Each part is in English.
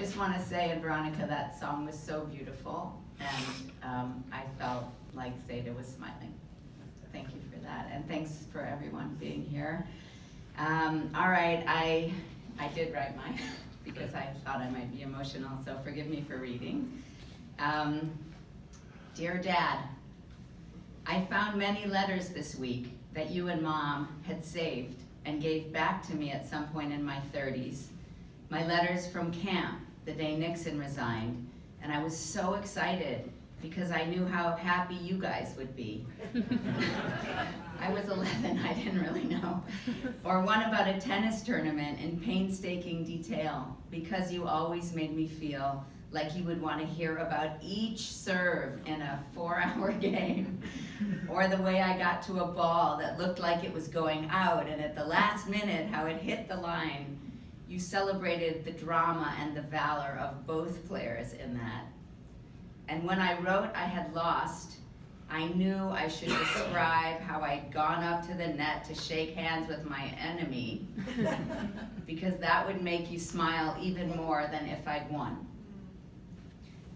just want to say, and Veronica, that song was so beautiful, and I felt like Zeta was smiling. Thank you for that, and thanks for everyone being here. All right, I did write mine because I thought I might be emotional, so forgive me for reading. Dear Dad, I found many letters this week that you and Mom had saved and gave back to me at some point in my 30s. My letters from camp, the day Nixon resigned, and I was so excited because I knew how happy you guys would be. I was 11, I didn't really know. Or one about a tennis tournament in painstaking detail, because you always made me feel like you would want to hear about each serve in a 4-hour game. Or the way I got to a ball that looked like it was going out, and at the last minute, how it hit the line. You celebrated the drama and the valor of both players in that. And when I wrote I had lost, I knew I should describe how I'd gone up to the net to shake hands with my enemy, because that would make you smile even more than if I'd won.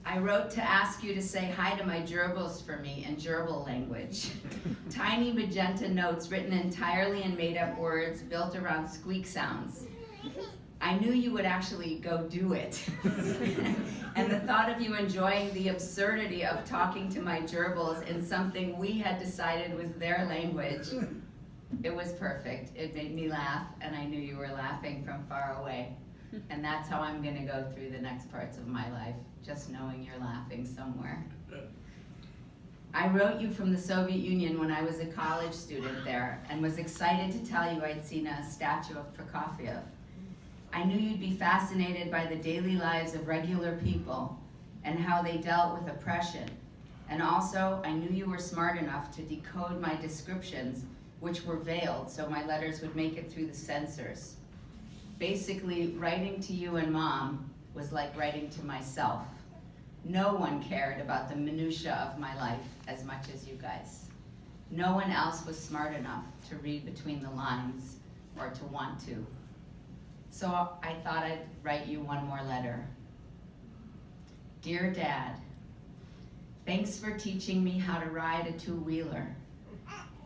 I wrote to ask you to say hi to my gerbils for me in gerbil language. Tiny magenta notes written entirely in made-up words built around squeak sounds. I knew you would actually go do it. And the thought of you enjoying the absurdity of talking to my gerbils in something we had decided was their language, it was perfect. It made me laugh, and I knew you were laughing from far away. And that's how I'm gonna go through the next parts of my life, just knowing you're laughing somewhere. I wrote you from the Soviet Union when I was a college student there, and was excited to tell you I'd seen a statue of Prokofiev. I knew you'd be fascinated by the daily lives of regular people and how they dealt with oppression. And also, I knew you were smart enough to decode my descriptions, which were veiled, so my letters would make it through the censors. Basically, writing to you and Mom was like writing to myself. No one cared about the minutia of my life as much as you guys. No one else was smart enough to read between the lines or to want to. So I thought I'd write you one more letter. Dear Dad, thanks for teaching me how to ride a two-wheeler.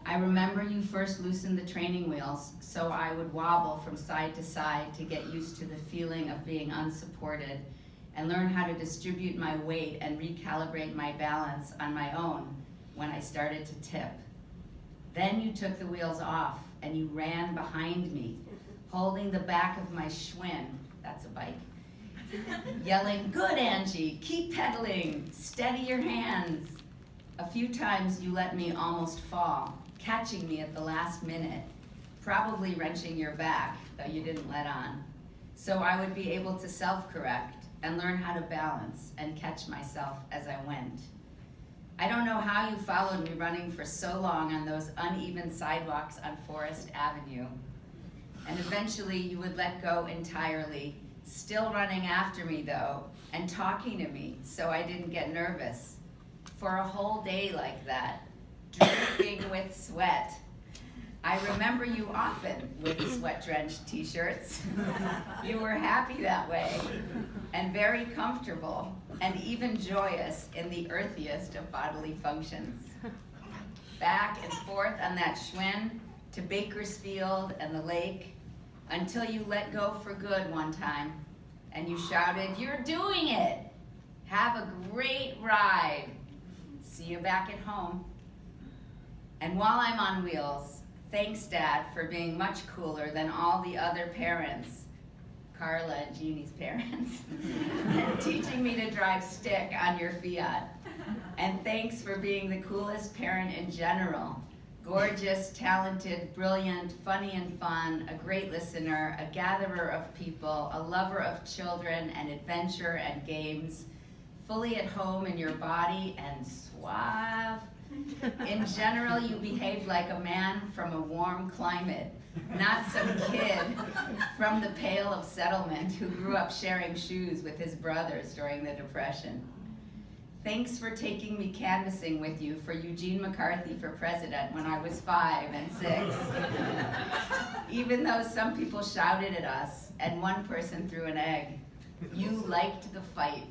I remember you first loosened the training wheels so I would wobble from side to side to get used to the feeling of being unsupported and learn how to distribute my weight and recalibrate my balance on my own when I started to tip. Then you took the wheels off and you ran behind me, holding the back of my Schwinn, that's a bike, yelling, "Good, Angie, keep pedaling, steady your hands." A few times you let me almost fall, catching me at the last minute, probably wrenching your back, though you didn't let on. So I would be able to self-correct and learn how to balance and catch myself as I went. I don't know how you followed me running for so long on those uneven sidewalks on Forest Avenue. And eventually you would let go entirely, still running after me though, and talking to me so I didn't get nervous. For a whole day like that, dripping with sweat. I remember you often with sweat-drenched t-shirts. You were happy that way, and very comfortable, and even joyous in the earthiest of bodily functions. Back and forth on that Schwinn to Bakersfield and the lake, until you let go for good one time, and you shouted, "You're doing it! Have a great ride! See you back at home." And while I'm on wheels, thanks, Dad, for being much cooler than all the other parents, Carla and Jeannie's parents, and teaching me to drive stick on your Fiat. And thanks for being the coolest parent in general. Gorgeous, talented, brilliant, funny and fun, a great listener, a gatherer of people, a lover of children and adventure and games, fully at home in your body and suave. In general, you behaved like a man from a warm climate, not some kid from the Pale of Settlement who grew up sharing shoes with his brothers during the Depression. Thanks for taking me canvassing with you for Eugene McCarthy for president when I was 5 and 6. Even though some people shouted at us and one person threw an egg. You liked the fight.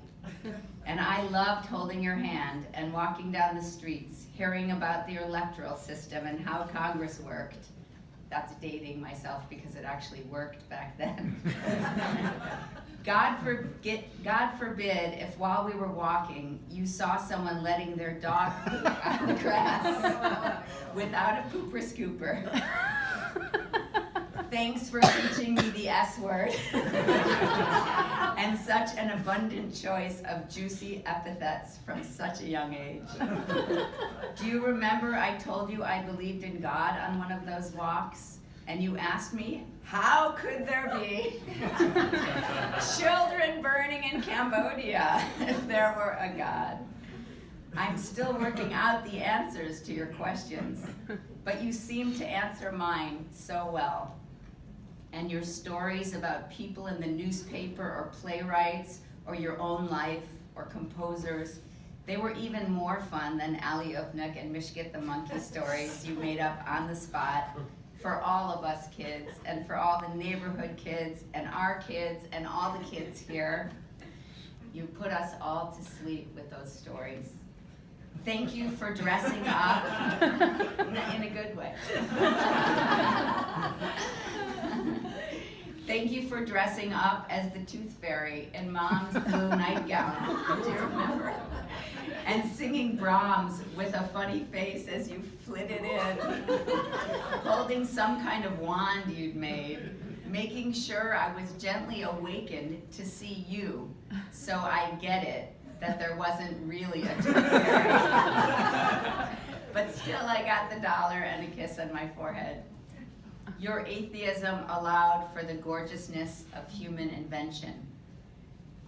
And I loved holding your hand and walking down the streets, hearing about the electoral system and how Congress worked. That's dating myself because it actually worked back then. God forbid if while we were walking, you saw someone letting their dog poop on the grass without a pooper scooper. Thanks for teaching me the S word and such an abundant choice of juicy epithets from such a young age. Do you remember I told you I believed in God on one of those walks? And you asked me, how could there be children burning in Cambodia if there were a God? I'm still working out the answers to your questions, but you seem to answer mine so well. And your stories about people in the newspaper or playwrights or your own life or composers, they were even more fun than Ali Upnik and Mishkit the monkey stories you made up on the spot for all of us kids and for all the neighborhood kids and our kids and all the kids here. You put us all to sleep with those stories. Thank you for dressing up in a good way. Thank you for dressing up as the Tooth Fairy in Mom's blue nightgown. Do you remember? And singing Brahms with a funny face as you flitted in, holding some kind of wand you'd made, making sure I was gently awakened to see you, so I get it, that there wasn't really a Tooth Fairy. But still I got the $1 and a kiss on my forehead. Your atheism allowed for the gorgeousness of human invention.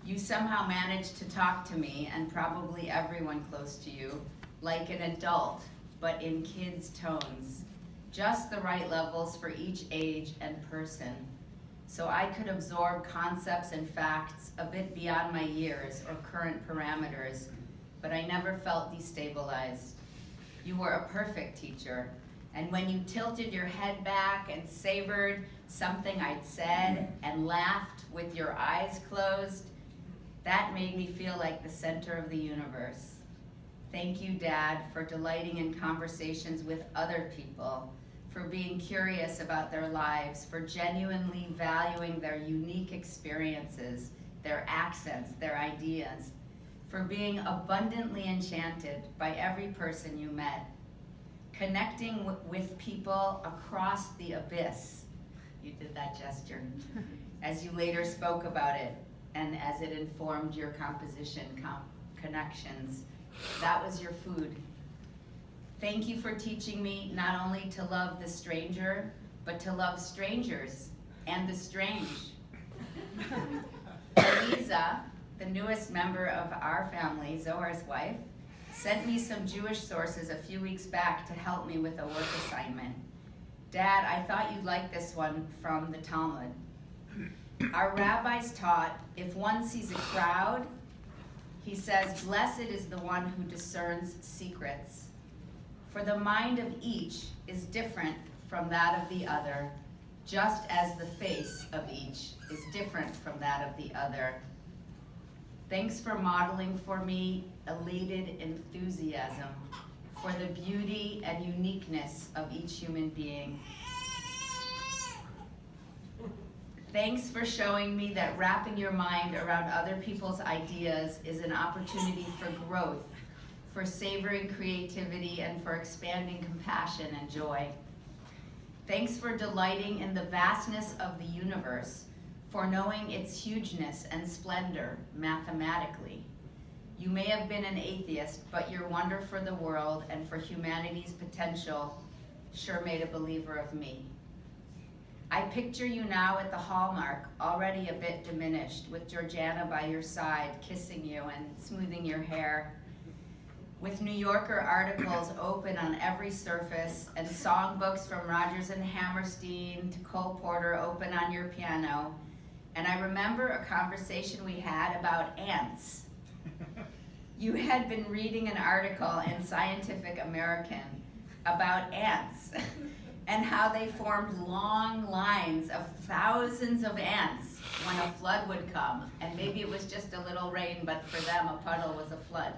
You somehow managed to talk to me, and probably everyone close to you, like an adult, but in kids' tones. Just the right levels for each age and person. So I could absorb concepts and facts a bit beyond my years or current parameters, but I never felt destabilized. You were a perfect teacher. And when you tilted your head back and savored something I'd said and laughed with your eyes closed, that made me feel like the center of the universe. Thank you, Dad, for delighting in conversations with other people, for being curious about their lives, for genuinely valuing their unique experiences, their accents, their ideas, for being abundantly enchanted by every person you met, connecting with people across the abyss. You did that gesture. As you later spoke about it, and as it informed your composition connections. That was your food. Thank you for teaching me not only to love the stranger, but to love strangers and the strange. Eliza, the newest member of our family, Zohar's wife, sent me some Jewish sources a few weeks back to help me with a work assignment. Dad, I thought you'd like this one from the Talmud. Our rabbis taught, if one sees a crowd, he says, blessed is the one who discerns secrets. For the mind of each is different from that of the other, just as the face of each is different from that of the other. Thanks for modeling for me elated enthusiasm for the beauty and uniqueness of each human being. Thanks for showing me that wrapping your mind around other people's ideas is an opportunity for growth, for savoring creativity, and for expanding compassion and joy. Thanks for delighting in the vastness of the universe, for knowing its hugeness and splendor mathematically. You may have been an atheist, but your wonder for the world and for humanity's potential sure made a believer of me. I picture you now at the Hallmark, already a bit diminished, with Georgiana by your side, kissing you and smoothing your hair, with New Yorker articles open on every surface, and songbooks from Rodgers and Hammerstein to Cole Porter open on your piano. And I remember a conversation we had about ants. You had been reading an article in Scientific American about ants and how they formed long lines of thousands of ants when a flood would come. And maybe it was just a little rain, but for them a puddle was a flood.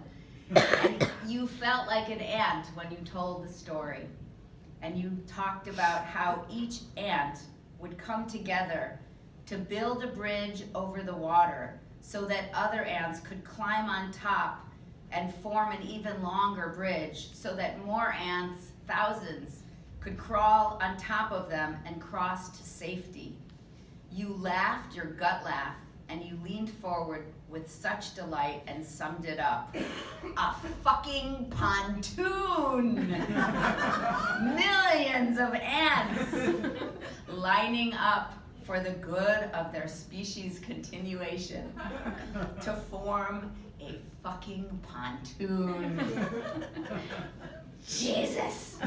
And you felt like an ant when you told the story. And you talked about how each ant would come together to build a bridge over the water so that other ants could climb on top and form an even longer bridge so that more ants, thousands, could crawl on top of them and cross to safety. You laughed your gut laugh, and you leaned forward with such delight and summed it up. A fucking pontoon! Millions of ants lining up for the good of their species continuation to form a fucking pontoon. Jesus!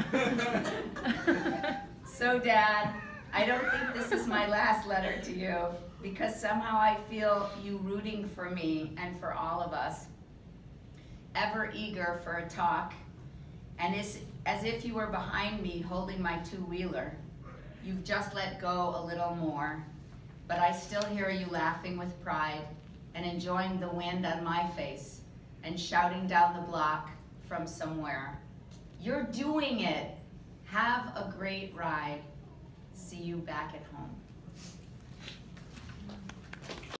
So, Dad, I don't think this is my last letter to you, because somehow I feel you rooting for me and for all of us, ever eager for a talk, and it's as if you were behind me holding my two-wheeler. You've just let go a little more, but I still hear you laughing with pride and enjoying the wind on my face and shouting down the block from somewhere. You're doing it. Have a great ride. See you back at home.